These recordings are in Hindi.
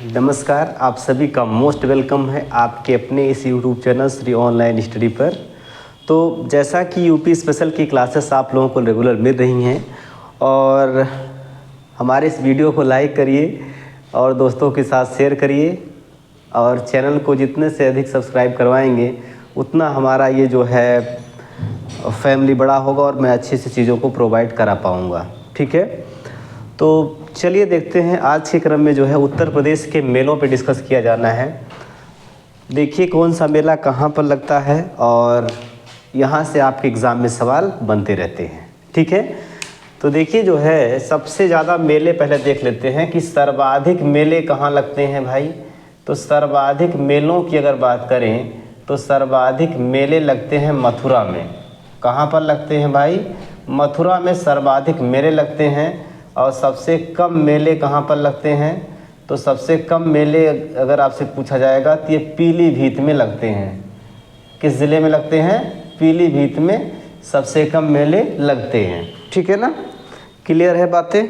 नमस्कार, आप सभी का मोस्ट वेलकम है आपके अपने इस YouTube channel Shri online study पर। तो जैसा कि यूपी स्पेशल की क्लासेस आप लोगों को रेगुलर मिल रही हैं और हमारे इस वीडियो को लाइक करिए और दोस्तों के साथ शेयर करिए और चैनल को जितने से अधिक सब्सक्राइब करवाएंगे उतना हमारा ये जो है फैमिली बड़ा होगा और मैं अच्छी सी चीज़ों को प्रोवाइड करा पाऊँगा। ठीक है, तो चलिए देखते हैं आज के क्रम में जो है उत्तर प्रदेश के मेलों पे डिस्कस किया जाना है। देखिए कौन सा मेला कहाँ पर लगता है और यहाँ से आपके एग्ज़ाम में सवाल बनते रहते हैं। ठीक है, तो देखिए जो है सबसे ज़्यादा मेले पहले देख लेते हैं कि सर्वाधिक मेले कहाँ लगते हैं भाई। तो सर्वाधिक मेलों की अगर बात करें तो सर्वाधिक मेले लगते हैं मथुरा में। कहाँ पर लगते हैं भाई? मथुरा में सर्वाधिक मेले लगते हैं। और सबसे कम मेले कहाँ पर लगते हैं? तो सबसे कम मेले अगर आपसे पूछा जाएगा तो ये पीलीभीत में लगते हैं। किस ज़िले में लगते हैं? पीलीभीत में सबसे कम मेले लगते हैं। ठीक है ना, क्लियर है बातें?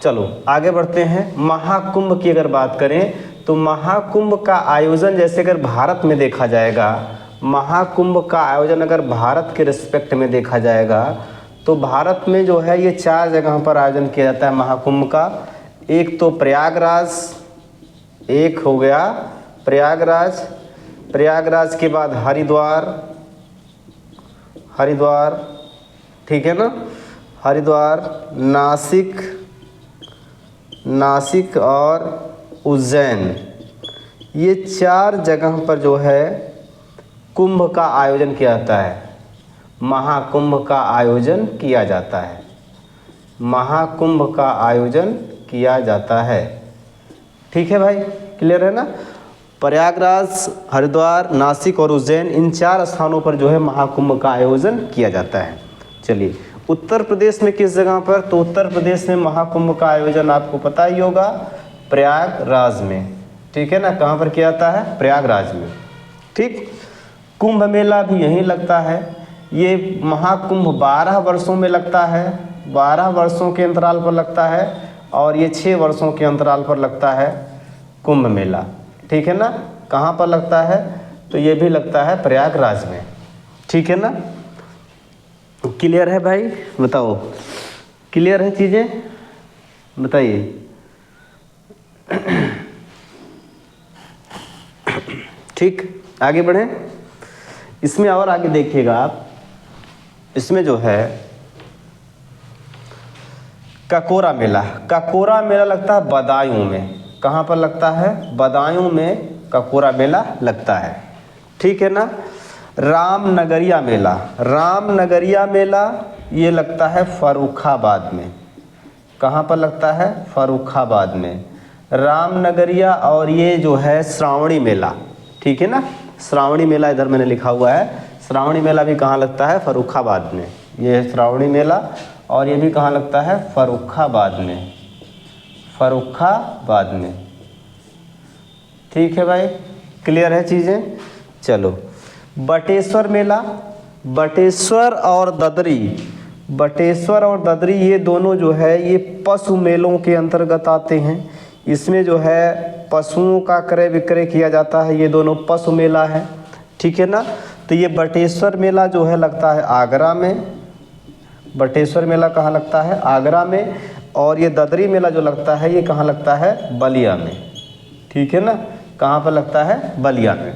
चलो आगे बढ़ते हैं। महाकुंभ की अगर बात करें तो महाकुंभ का आयोजन जैसे अगर भारत में देखा जाएगा, महाकुंभ का आयोजन अगर भारत के रिस्पेक्ट में देखा जाएगा तो भारत में जो है ये 4 जगह पर आयोजन किया जाता है महाकुंभ का। एक तो प्रयागराज, एक हो गया प्रयागराज, प्रयागराज के बाद हरिद्वार, हरिद्वार, ठीक है ना, हरिद्वार, नासिक, नासिक और उज्जैन, ये 4 जगह पर जो है कुंभ का आयोजन किया जाता है, महाकुंभ का आयोजन किया जाता है, महाकुंभ का आयोजन किया जाता है। ठीक है भाई, क्लियर है ना? प्रयागराज, हरिद्वार, नासिक और उज्जैन, इन 4 स्थानों पर जो है महाकुंभ का आयोजन किया जाता है। चलिए उत्तर प्रदेश में किस जगह पर? तो उत्तर प्रदेश में महाकुंभ का आयोजन आपको पता ही होगा, प्रयागराज में। ठीक है ना, कहाँ पर किया जाता है? प्रयागराज में। ठीक, कुंभ मेला भी यहीं लगता है। ये महाकुंभ 12 वर्षों में लगता है, 12 वर्षों के अंतराल पर लगता है और ये 6 वर्षों के अंतराल पर लगता है कुंभ मेला। ठीक है ना, कहाँ पर लगता है? तो ये भी लगता है प्रयागराज में। ठीक है ना, क्लियर है भाई? बताओ, क्लियर है चीज़ें? बताइए। ठीक, आगे बढ़ें। इसमें और आगे देखिएगा आप, इसमें जो है ककोरा मेला, ककोरा मेला लगता है बदायूं में। कहाँ पर लगता है? बदायूं में ककोरा मेला लगता है। ठीक है ना। रामनगरिया मेला, रामनगरिया मेला ये लगता है फर्रुखाबाद में। कहाँ पर लगता है? फर्रुखाबाद में रामनगरिया। और ये जो है श्रावणी मेला, ठीक है ना, श्रावणी मेला इधर मैंने लिखा हुआ है। श्रावणी मेला भी कहाँ लगता है? फर्रुखाबाद में। ये है श्रावणी मेला और ये भी कहाँ लगता है? फर्रुखाबाद में, फर्रुखाबाद में। ठीक है भाई, क्लियर है चीज़ें? चलो बटेश्वर मेला, बटेश्वर और ददरी, बटेश्वर और ददरी ये दोनों जो है ये पशु मेलों के अंतर्गत आते हैं। इसमें जो है पशुओं का क्रय विक्रय किया जाता है, ये दोनों पशु मेला है। ठीक है ना, तो ये बटेश्वर मेला जो है लगता है आगरा में, बटेश्वर मेला कहाँ लगता है? आगरा में। और ये ददरी मेला जो लगता है ये कहाँ लगता है? बलिया में। ठीक है ना, कहाँ पर लगता है? बलिया में।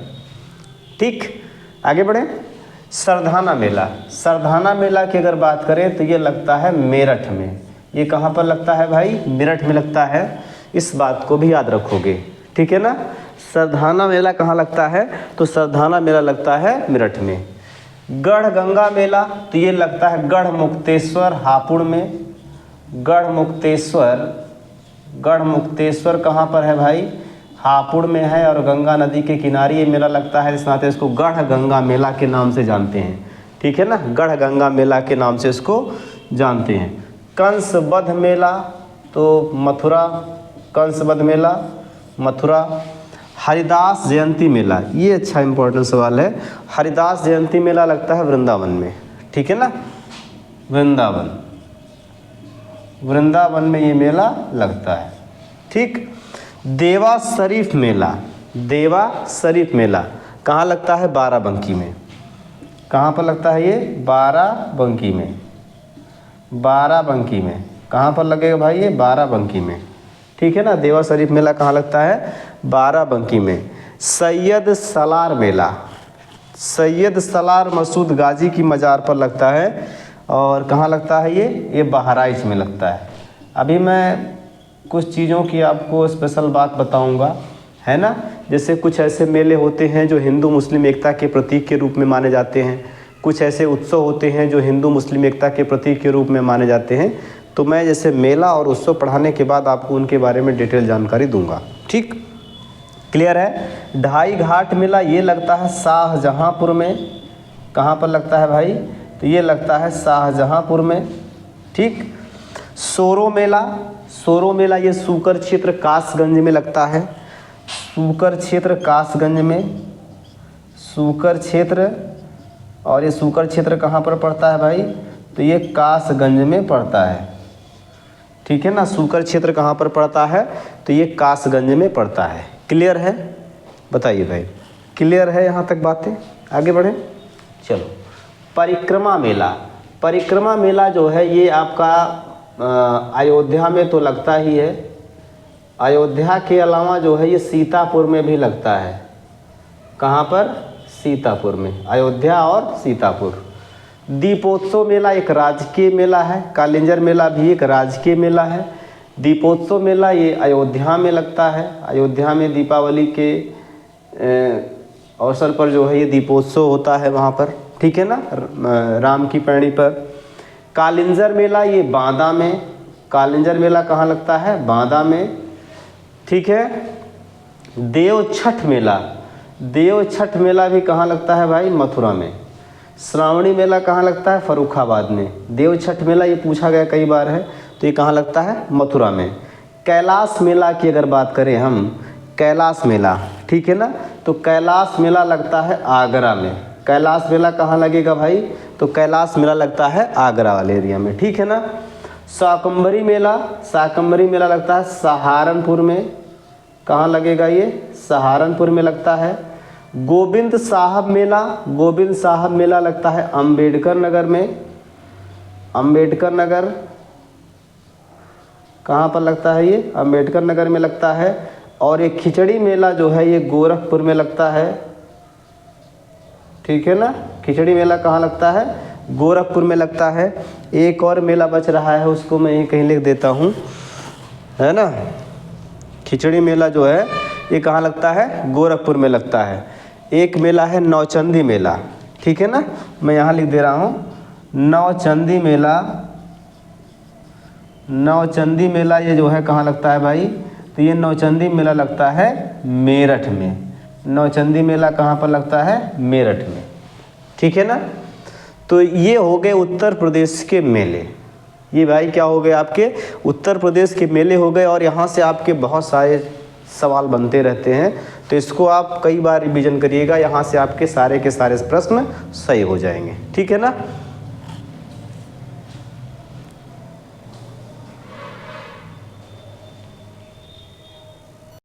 ठीक, आगे बढ़ें। सरधाना मेला, सरधाना मेला की अगर बात करें तो ये लगता है मेरठ में। ये कहाँ पर लगता है भाई? मेरठ में लगता है। इस बात को भी याद रखोगे। ठीक है ना, सरधाना मेला कहाँ लगता है? तो सरधाना मेला लगता है मेरठ में। गढ़ गंगा मेला तो ये लगता है गढ़ मुक्तेश्वर हापुड़ में। गढ़ मुक्तेश्वर, गढ़ मुक्तेश्वर कहाँ पर है भाई? हापुड़ में है और गंगा नदी के किनारे ये मेला लगता है, इस नाते इसको गढ़ गंगा मेला के नाम से जानते हैं। ठीक है ना, गढ़ गंगा मेला के नाम से इसको जानते हैं। कंस वध मेला तो मथुरा, कंस वध मेला मथुरा। हरिदास जयंती मेला, ये अच्छा इंपॉर्टेंट सवाल है। हरिदास जयंती मेला लगता है वृंदावन में। ठीक है ना, वृंदावन, वृंदावन में ये मेला लगता है। ठीक, देवा शरीफ मेला, देवा शरीफ मेला कहाँ लगता है? बाराबंकी में। कहाँ पर लगता है ये? बाराबंकी में। बाराबंकी में कहाँ पर लगेगा भाई? ये बाराबंकी में, ठीक है ना। देवा शरीफ मेला कहाँ लगता है? बाराबंकी में। सैयद सलार मेला, सैयद सलार मसूद गाजी की मज़ार पर लगता है। और कहाँ लगता है ये बहराइच में लगता है। अभी मैं कुछ चीज़ों की आपको स्पेशल बात बताऊंगा, है ना। जैसे कुछ ऐसे मेले होते हैं जो हिंदू मुस्लिम एकता के प्रतीक के रूप में माने जाते हैं, कुछ ऐसे उत्सव होते हैं जो हिंदू मुस्लिम एकता के प्रतीक के रूप में माने जाते हैं। तो मैं जैसे मेला और उत्सव पढ़ाने के बाद आपको उनके बारे में डिटेल जानकारी दूंगा, ठीक, क्लियर है। ढाई घाट मेला ये लगता है शाहजहाँपुर में। कहाँ पर लगता है भाई? तो ये लगता है शाहजहाँपुर में, ठीक। सोरो मेला, सोरो मेला ये सूकर क्षेत्र कासगंज में लगता है। सूकर क्षेत्र कासगंज में, सूकर क्षेत्र, और ये सूकर क्षेत्र कहाँ पर पड़ता है भाई? तो ये कासगंज में पड़ता है, ठीक है ना। सूकर क्षेत्र कहाँ पर पड़ता है? तो ये कासगंज में पड़ता है। क्लियर है? बताइए भाई, क्लियर है यहाँ तक बातें? आगे बढ़ें, चलो। परिक्रमा मेला, परिक्रमा मेला जो है ये आपका अयोध्या में तो लगता ही है। अयोध्या के अलावा जो है ये सीतापुर में भी लगता है। कहाँ पर? सीतापुर में। अयोध्या और सीतापुर। दीपोत्सव मेला एक राजकीय मेला है। कालिंजर मेला भी एक राजकीय मेला है। दीपोत्सव मेला ये अयोध्या में लगता है। अयोध्या में दीपावली के अवसर पर जो है ये दीपोत्सव होता है वहाँ पर, ठीक है ना, राम की पैड़ी पर। कालिंजर मेला ये बांदा में। कालिंजर मेला कहाँ लगता है? बांदा में, ठीक है। देव छठ मेला, देव छठ मेला भी कहाँ लगता है भाई? मथुरा में। श्रावणी मेला कहाँ लगता है? फर्रुखाबाद में। देव छठ मेला ये पूछा गया कई बार है, तो ये कहाँ लगता है? मथुरा में। कैलाश मेला की अगर बात करें हम, कैलाश मेला, ठीक है ना, तो कैलाश मेला लगता है आगरा में। कैलाश मेला कहाँ लगेगा भाई? तो कैलाश मेला लगता है आगरा वाले एरिया में, ठीक है ना। शाकंभरी मेला, शाकंभरी मेला लगता है सहारनपुर में। कहाँ लगेगा ये? सहारनपुर में लगता है। गोविंद साहब मेला, गोविंद साहब मेला लगता है अंबेडकर नगर में। अंबेडकर नगर कहाँ पर लगता है? ये अंबेडकर नगर में लगता है। और ये खिचड़ी मेला जो है ये गोरखपुर में लगता है, ठीक है ना। खिचड़ी मेला कहाँ लगता है? गोरखपुर में लगता है। एक और मेला बच रहा है, उसको मैं यहीं कहीं लिख देता हूँ, है ना। खिचड़ी मेला जो है ये कहाँ लगता है? गोरखपुर में लगता है। एक मेला है नौचंदी मेला, ठीक है ना, मैं यहाँ लिख दे रहा हूँ नौचंदी मेला। नौचंदी मेला ये जो है कहाँ लगता है भाई? तो ये नौचंदी मेला लगता है मेरठ में। नौचंदी मेला कहाँ पर लगता है? मेरठ में, ठीक है ना। तो ये हो गए उत्तर प्रदेश के मेले। ये भाई क्या हो गए? आपके उत्तर प्रदेश के मेले हो गए। और यहाँ से आपके बहुत सारे सवाल बनते रहते हैं, तो इसको आप कई बार रिवीजन करिएगा। यहाँ से आपके सारे के सारे प्रश्न सही हो जाएंगे, ठीक है ना।